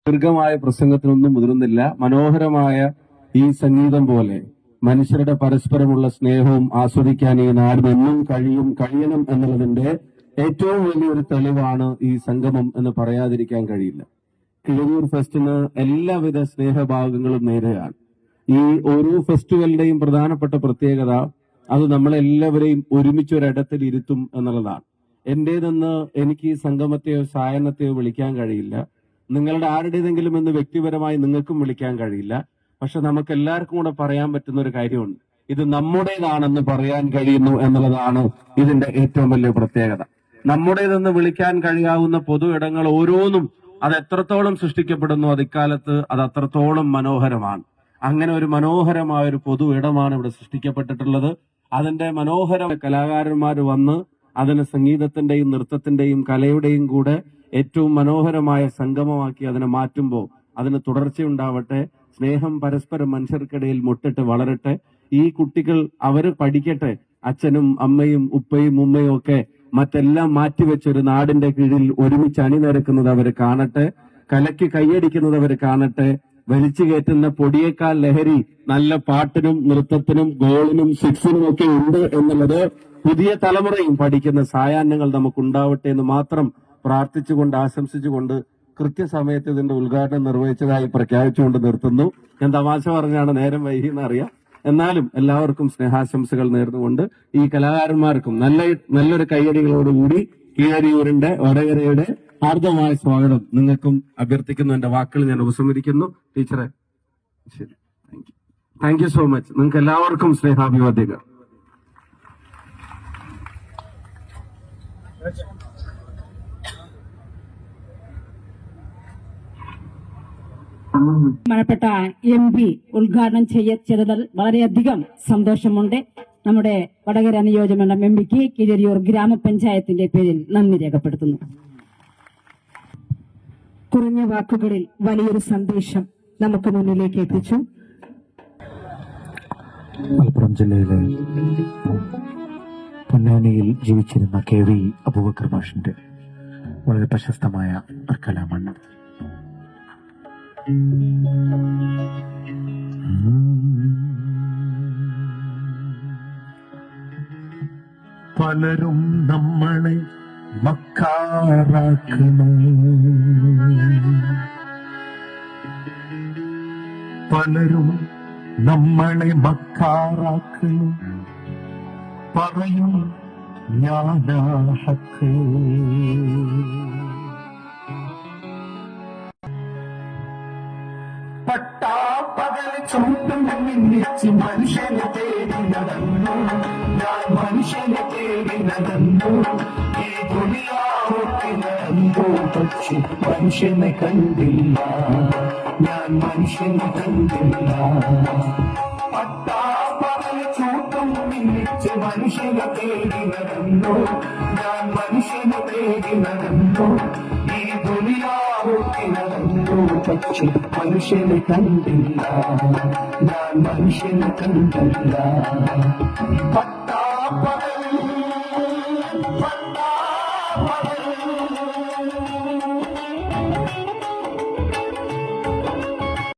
ദീർഘമായ പ്രസംഗത്തിനൊന്നും മുതിരുന്നില്ല. മനോഹരമായ ഈ സംഗീതം പോലെ മനുഷ്യരുടെ പരസ്പരമുള്ള സ്നേഹവും ആസ്വദിക്കാൻ ഈ നാടിന് എന്നും കഴിയണം എന്നുള്ളതിന്റെ ഏറ്റവും വലിയൊരു തെളിവാണ് ഈ സംഗമം എന്ന് പറയാതിരിക്കാൻ കഴിയില്ല. കിഴങ്ങൂർ ഫെസ്റ്റിന് എല്ലാവിധ സ്നേഹഭാഗങ്ങളും നേരെയാണ്. ഈ ഓരോ ഫെസ്റ്റിവലിന്റെയും പ്രധാനപ്പെട്ട പ്രത്യേകത അത് നമ്മളെല്ലാവരെയും ഒരുമിച്ചൊരിടത്തിൽ ഇരുത്തും എന്നുള്ളതാണ്. എന്റേതെന്ന് എനിക്ക് ഈ സംഗമത്തെയോ സായനത്തെയോ വിളിക്കാൻ കഴിയില്ല. നിങ്ങളുടെ ആരുടേതെങ്കിലും എന്ന് വ്യക്തിപരമായി നിങ്ങൾക്കും വിളിക്കാൻ കഴിയില്ല. പക്ഷെ നമുക്ക് എല്ലാവർക്കും കൂടെ പറയാൻ പറ്റുന്ന ഒരു കാര്യമുണ്ട്. ഇത് നമ്മുടേതാണെന്ന് പറയാൻ കഴിയുന്നു എന്നുള്ളതാണ് ഇതിന്റെ ഏറ്റവും വലിയ പ്രത്യേകത. നമ്മുടേതെന്ന് വിളിക്കാൻ കഴിയാവുന്ന പൊതു ഇടങ്ങൾ ഓരോന്നും അത് എത്രത്തോളം സൃഷ്ടിക്കപ്പെടുന്നു അതിക്കാലത്ത് അത് അത്രത്തോളം മനോഹരമാണ്. അങ്ങനെ ഒരു മനോഹരമായ ഒരു പൊതു ഇടമാണ് ഇവിടെ സൃഷ്ടിക്കപ്പെട്ടിട്ടുള്ളത്. അതിന്റെ മനോഹര കലാകാരന്മാർ വന്ന് അതിന് സംഗീതത്തിന്റെയും നൃത്തത്തിന്റെയും കലയുടെയും കൂടെ ഏറ്റവും മനോഹരമായ സംഗമമാക്കി അതിനെ മാറ്റുമ്പോൾ അതിന് തുടർച്ചയുണ്ടാവട്ടെ. സ്നേഹം പരസ്പരം മനുഷ്യർക്കിടയിൽ മുട്ടിട്ട് വളരട്ടെ. ഈ കുട്ടികൾ അവര് പഠിക്കട്ടെ. അച്ഛനും അമ്മയും ഉപ്പയും ഉമ്മയും ഒക്കെ മറ്റെല്ലാം മാറ്റിവെച്ചൊരു നാടിന്റെ കീഴിൽ ഒരുമിച്ച് അണിനിരക്കുന്നത് അവർ കാണട്ടെ. കലയ്ക്ക് കൈയടിക്കുന്നത് അവർ കാണട്ടെ. വലിച്ചു കയറ്റുന്ന പൊടിയേക്കാൾ ലഹരി നല്ല പാട്ടിനും നൃത്തത്തിനും ഗോളിനും സിക്സിനും ഒക്കെ ഉണ്ട് എന്നുള്ളത് പുതിയ തലമുറയും പഠിക്കുന്ന സായാഹ്നങ്ങൾ നമുക്കുണ്ടാവട്ടെ എന്ന് മാത്രം പ്രാർത്ഥിച്ചുകൊണ്ട് ആശംസിച്ചുകൊണ്ട് കൃത്യസമയത്ത് ഇതിന്റെ ഉദ്ഘാടനം നിർവഹിച്ചതായി പ്രഖ്യാപിച്ചുകൊണ്ട് നിർത്തുന്നു. ഞാൻ തമാശ പറഞ്ഞാണ്, നേരം വൈകിയെന്ന് അറിയാം. എന്നാലും എല്ലാവർക്കും സ്നേഹാശംസകൾ നേർന്നുകൊണ്ട് ഈ കലാകാരന്മാർക്കും നല്ലൊരു കയ്യടികളോടുകൂടി കീഴരിയൂരിന്റെ വടകരയുടെ ഹാർദമായ സ്വാഗതം നിങ്ങൾക്കും അഭ്യർത്ഥിക്കുന്നു. എന്റെ വാക്കുകൾ ഞാൻ ഉപസംഹരിക്കുന്നു. ടീച്ചറെ ശരി, താങ്ക് യു സോ മച്ച്. നിങ്ങൾക്ക് എല്ലാവർക്കും സ്നേഹാഭിവാദ്യങ്ങൾ. ബഹുമാനപ്പെട്ട MP ഉദ്ഘാടനം ചെയ്തതിൽ വളരെയധികം സന്തോഷമുണ്ട്. നമ്മുടെ വടകര നിയോജകമണ്ഡലം MPക്ക് കീഴരിയൂർ ഗ്രാമപഞ്ചായത്തിന്റെ പേരിൽ നന്ദി രേഖപ്പെടുത്തുന്നു. കുറഞ്ഞ വാക്കുകളിൽ വലിയൊരു സന്ദേശം നമുക്ക് മുന്നിലേക്ക് എത്തിച്ചു. മലപ്പുറം ജില്ലയിലെ പൊന്നാനിയിൽ ജീവിച്ചിരുന്ന KV അബൂബക്കർ മാഷിന്റെ വളരെ പ്രശസ്തമായ ഒരു കലാമാണ്. പലരും നമ്മളെ മക്കാറാക്കുന്നു, പലരും നമ്മളെ മക്കാറാക്കുന്നു, പറയും ഞാനാ ഹക്ക്. പട്ടാപ്പകൽ ചൂട്ടും മിന്നിച്ച് മനുഷ്യനെ തേടി നടന്നു, ഞാൻ മനുഷ്യനെ തേടി നടന്നു, ഈ ദുനിയാവൊക്കെ നടന്നു, പക്ഷെ മനുഷ്യനെ കണ്ടില്ല, ഞാൻ മനുഷ്യനെ കണ്ടില്ല. പട്ടാപ്പകൽ ചൂട്ടും മിന്നിച്ച് മനുഷ്യനെ തേടി നടന്നു, ഞാൻ മനുഷ്യനെ തേടി നടന്നു, ഈ ദുനിയാവൊക്കെ നടന്നു, പക്ഷെ മനുഷ്യനെ കണ്ടില്ല, ഞാൻ മനുഷ്യനെ കണ്ടില്ല. പട്ടാപ്പകൽ